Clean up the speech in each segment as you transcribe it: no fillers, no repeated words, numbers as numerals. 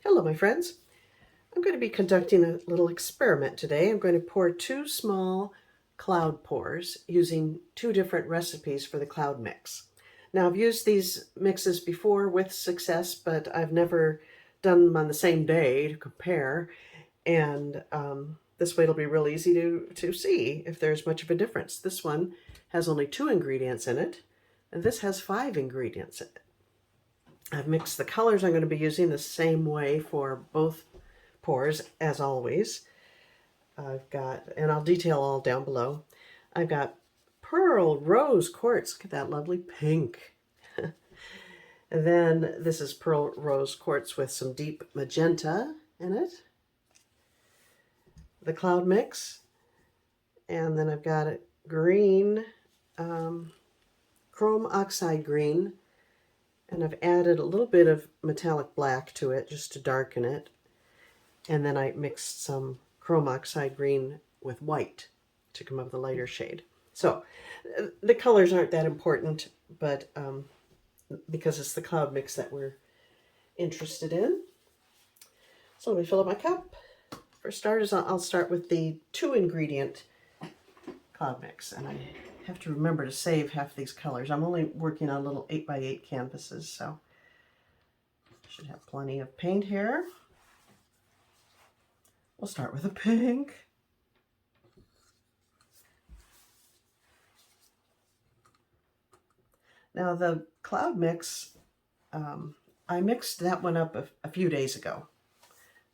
Hello, my friends. I'm going to be conducting a little experiment today. I'm going to pour 2 small cloud pours using 2 different recipes for the cloud mix. Now, I've used these mixes before with success, but I've never done them on the same day to compare. And this way it'll be real easy to see if there's much of a difference. This one has only 2 ingredients in it, and this has 5 ingredients in it. I've mixed the colors I'm going to be using the same way for both pours as always. I've got, and I'll detail all down below, I've got Pearl Rose Quartz. Look at that lovely pink. And then this is Pearl Rose Quartz with some deep magenta in it. The cloud mix. And then I've got a green, Chrome Oxide Green. And I've added a little bit of metallic black to it just to darken it. And then I mixed some Chrome Oxide Green with white to come up with a lighter shade. So the colors aren't that important, but because it's the cloud mix that we're interested in. So let me fill up my cup. For starters, I'll start with the 2 ingredient cloud mix. And I have to remember to save half these colors. I'm only working on little 8x8 canvases, so I should have plenty of paint here. We'll start with a pink. Now the cloud mix, I mixed that one up a few days ago.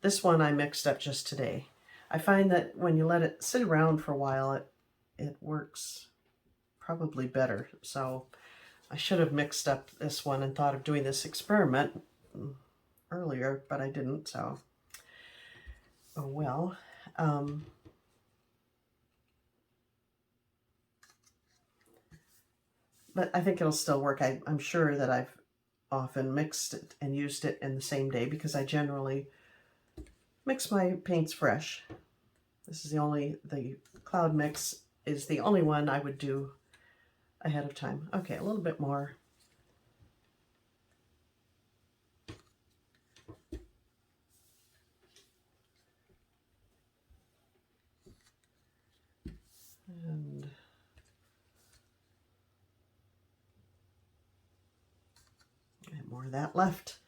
This one I mixed up just today. I find that when you let it sit around for a while, it works probably better. So I should have mixed up this one and thought of doing this experiment earlier, but I didn't, so oh well. But I think it'll still work. I'm sure that I've often mixed it and used it in the same day because I generally mix my paints fresh. This is the cloud mix is the only one I would do ahead of time. Okay, a little bit more. And I have more of that left,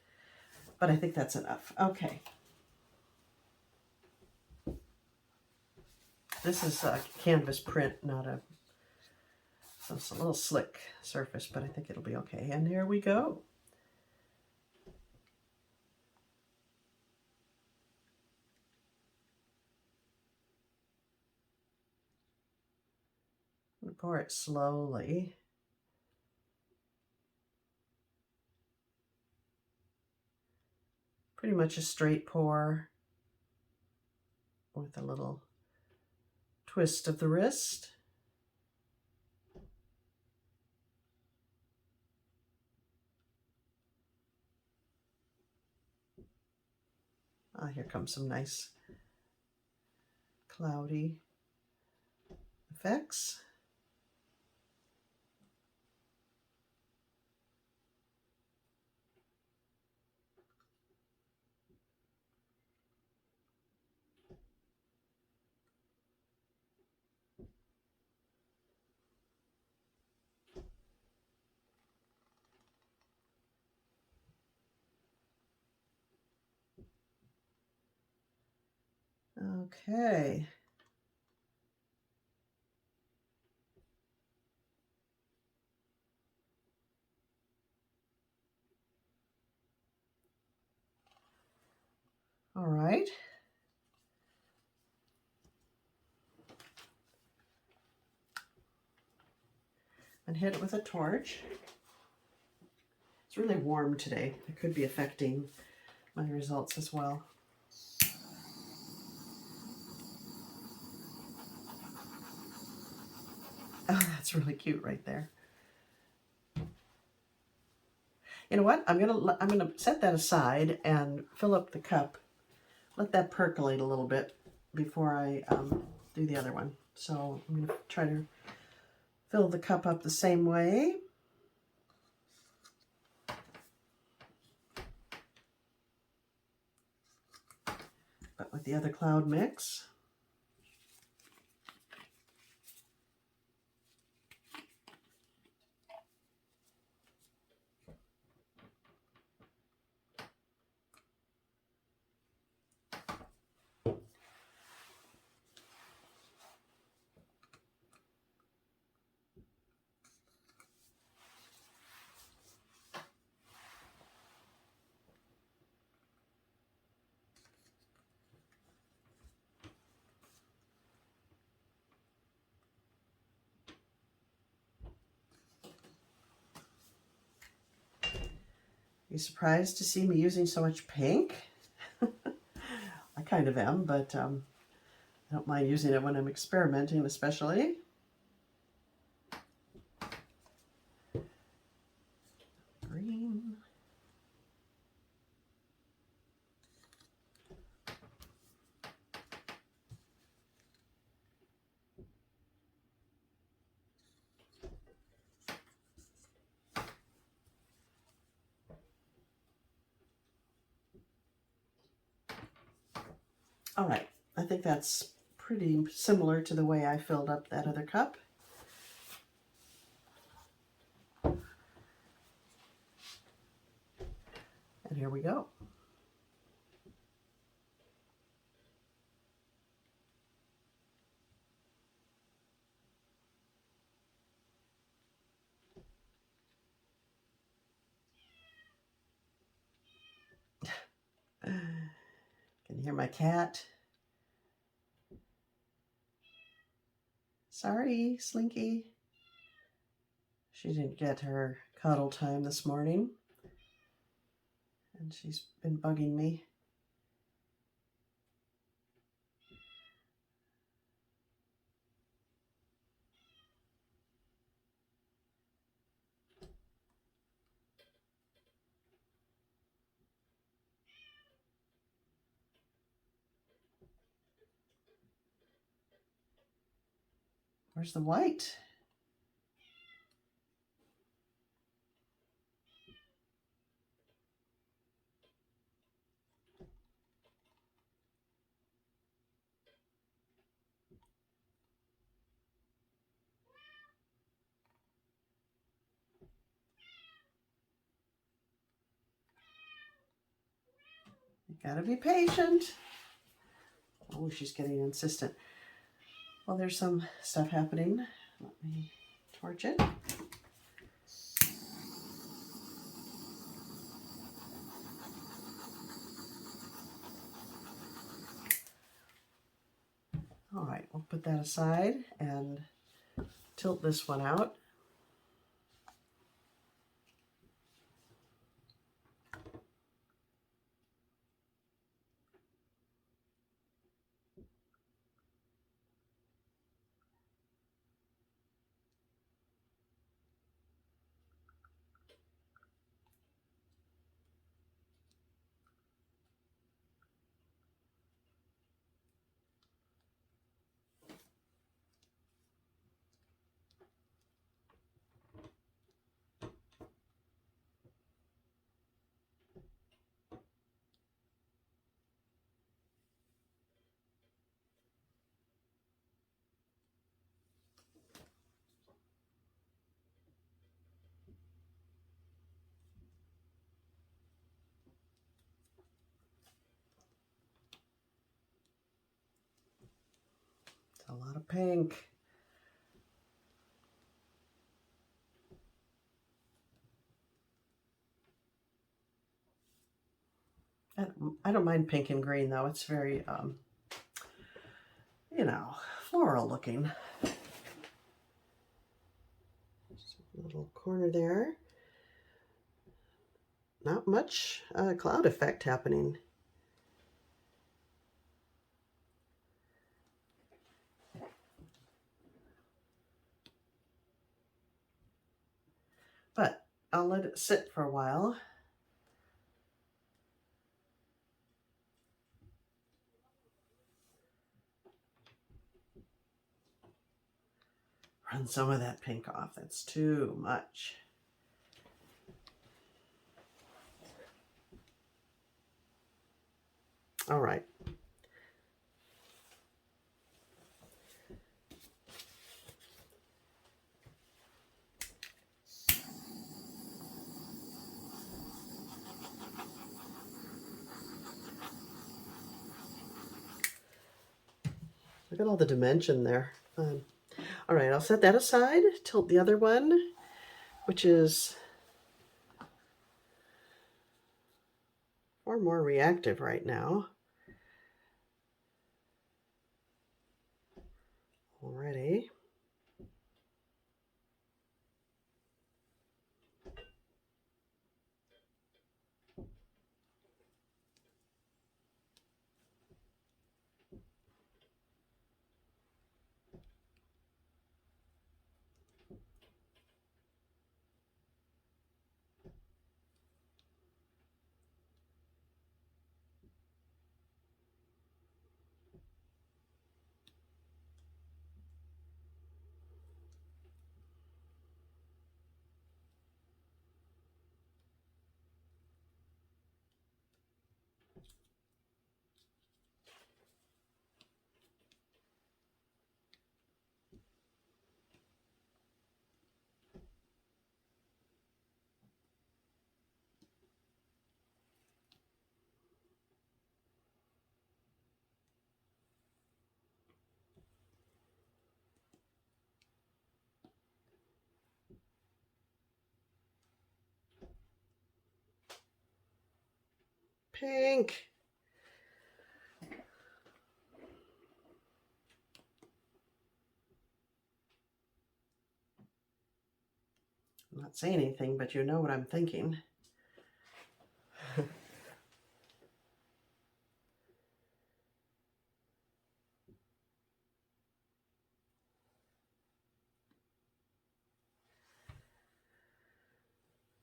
but I think that's enough. Okay. This is a canvas print, not a, so it's a little slick surface, but I think it'll be okay. And here we go. I'm going to pour it slowly. Pretty much a straight pour with a little twist of the wrist. Ah, here comes some nice cloudy effects. Okay. All right. And hit it with a torch. It's really warm today. It could be affecting my results as well. Oh, that's really cute right there. You know what? I'm gonna set that aside and fill up the cup. Let that percolate a little bit before I do the other one. So I'm going to try to fill the cup up the same way. But with the other cloud mix. You surprised to see me using so much pink? I kind of am, but I don't mind using it when I'm experimenting, especially. Green. All right, I think that's pretty similar to the way I filled up that other cup. And here we go. Can you hear my cat? Sorry, Slinky. She didn't get her cuddle time this morning, and she's been bugging me. Where's the white? You gotta be patient. Oh, she's getting insistent. Well, there's some stuff happening. Let me torch it. All right, we'll put that aside and tilt this one out. It's a lot of pink. I don't mind pink and green though. It's very, you know, floral looking. Just a little corner there. Not much cloud effect happening. But I'll let it sit for a while. run some of that pink off. That's too much. All right. Look at all the dimension there. All right, I'll set that aside. Tilt the other one, which is far more reactive right now. Already. Pink. I'm not saying anything, but you know what I'm thinking.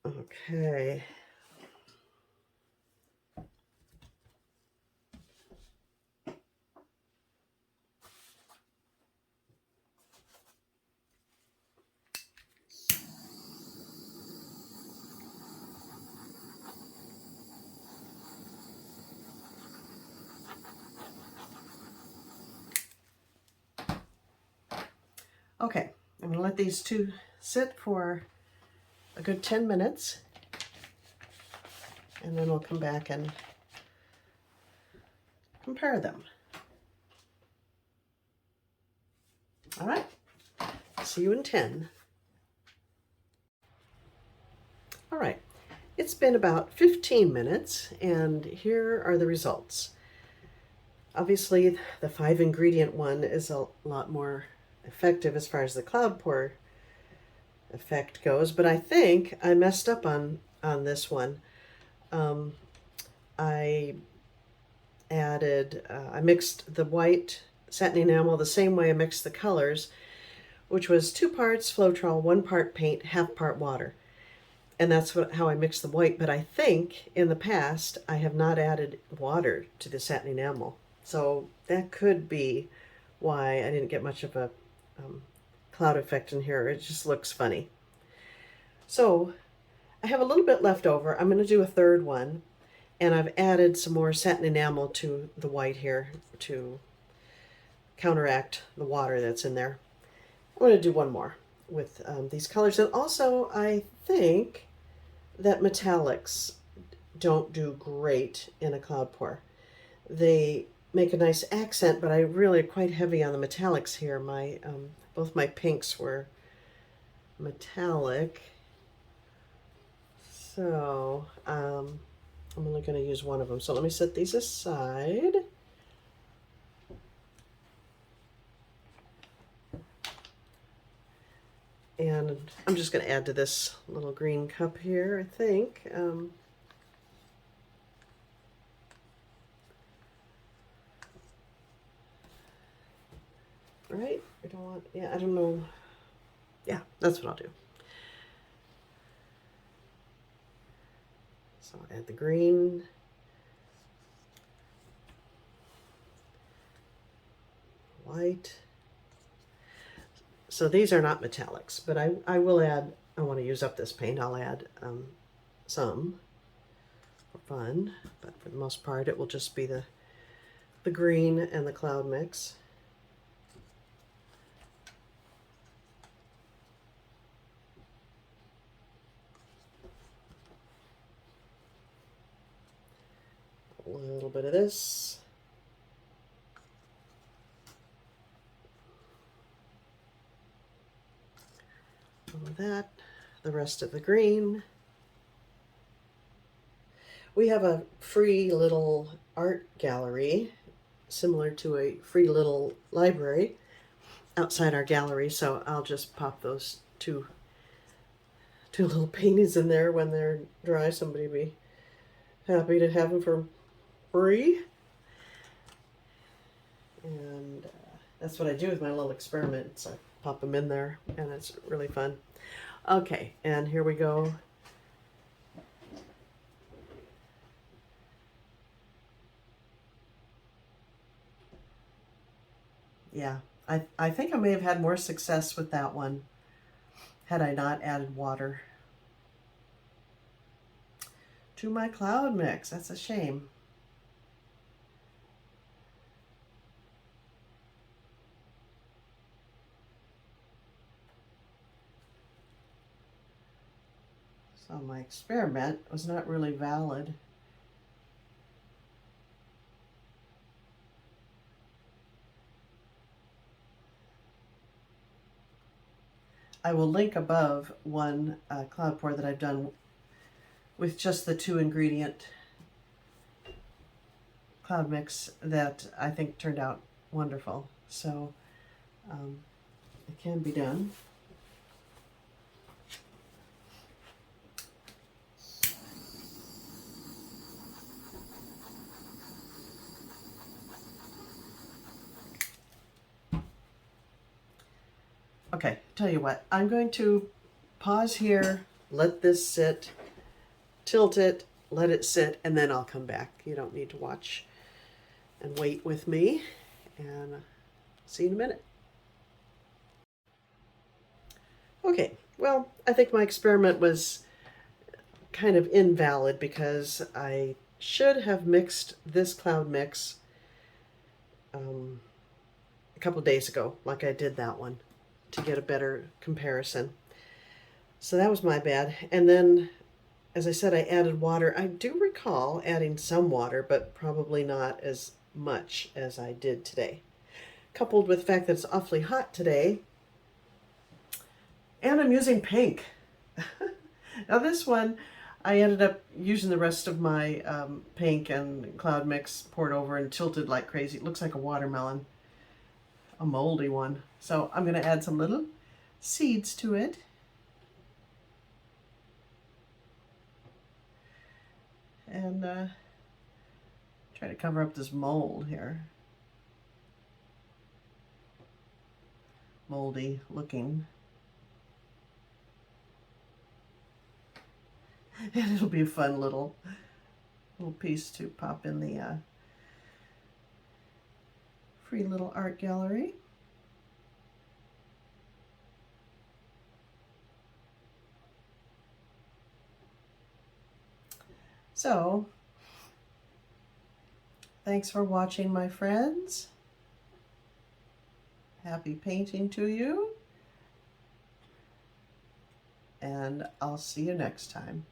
Okay. Okay, I'm gonna let these two sit for a good 10 minutes, and then we'll come back and compare them. All right, see you in 10. All right, it's been about 15 minutes, and here are the results. Obviously, the 5-ingredient one is a lot more effective as far as the cloud pour effect goes, but I think I messed up on this one. I mixed the white satin enamel the same way I mixed the colors, which was 2 parts Floetrol, 1 part paint, half part water. And that's how I mixed the white, but I think in the past I have not added water to the satin enamel. So that could be why I didn't get much of a cloud effect in here. It just looks funny. So I have a little bit left over. I'm going to do a third one, and I've added some more satin enamel to the white here to counteract the water that's in there. I'm going to do one more with these colors. And also, I think that metallics don't do great in a cloud pour. They make a nice accent, but I really quite heavy on the metallics here. My both my pinks were metallic, so I'm only going to use one of them. So let me set these aside. And I'm just going to add to this little green cup here, I think. Right? I don't want, yeah, I don't know. Yeah, that's what I'll do. So I'll add the green. White. So these are not metallics, but I will add, I want to use up this paint, I'll add some for fun, but for the most part it will just be the green and the cloud mix. A little bit of this. All of that. The rest of the green. We have a free little art gallery, similar to a free little library outside our gallery, so I'll just pop those two little paintings in there when they're dry. Somebody be happy to have them for free. And that's what I do with my little experiments. I pop them in there, and it's really fun. Okay, and here we go. Yeah, I think I may have had more success with that one had I not added water to my cloud mix. That's a shame. So my experiment was not really valid. I will link above one cloud pour that I've done with just the 2 ingredient cloud mix that I think turned out wonderful. So it can be done. Okay, tell you what, I'm going to pause here, let this sit, tilt it, let it sit, and then I'll come back. You don't need to watch and wait with me, and see you in a minute. Okay, well, I think my experiment was kind of invalid because I should have mixed this cloud mix a couple days ago, like I did that one, to get a better comparison. So that was my bad. And then, as I said, I added water. I do recall adding some water, but probably not as much as I did today. Coupled with the fact that it's awfully hot today, and I'm using pink. Now this one, I ended up using the rest of my pink and cloud mix poured over and tilted like crazy. It looks like a watermelon, a moldy one. So I'm going to add some little seeds to it. And try to cover up this mold here. Moldy looking. And it'll be a fun little piece to pop in the free little art gallery. So, thanks for watching, my friends. Happy painting to you. And I'll see you next time.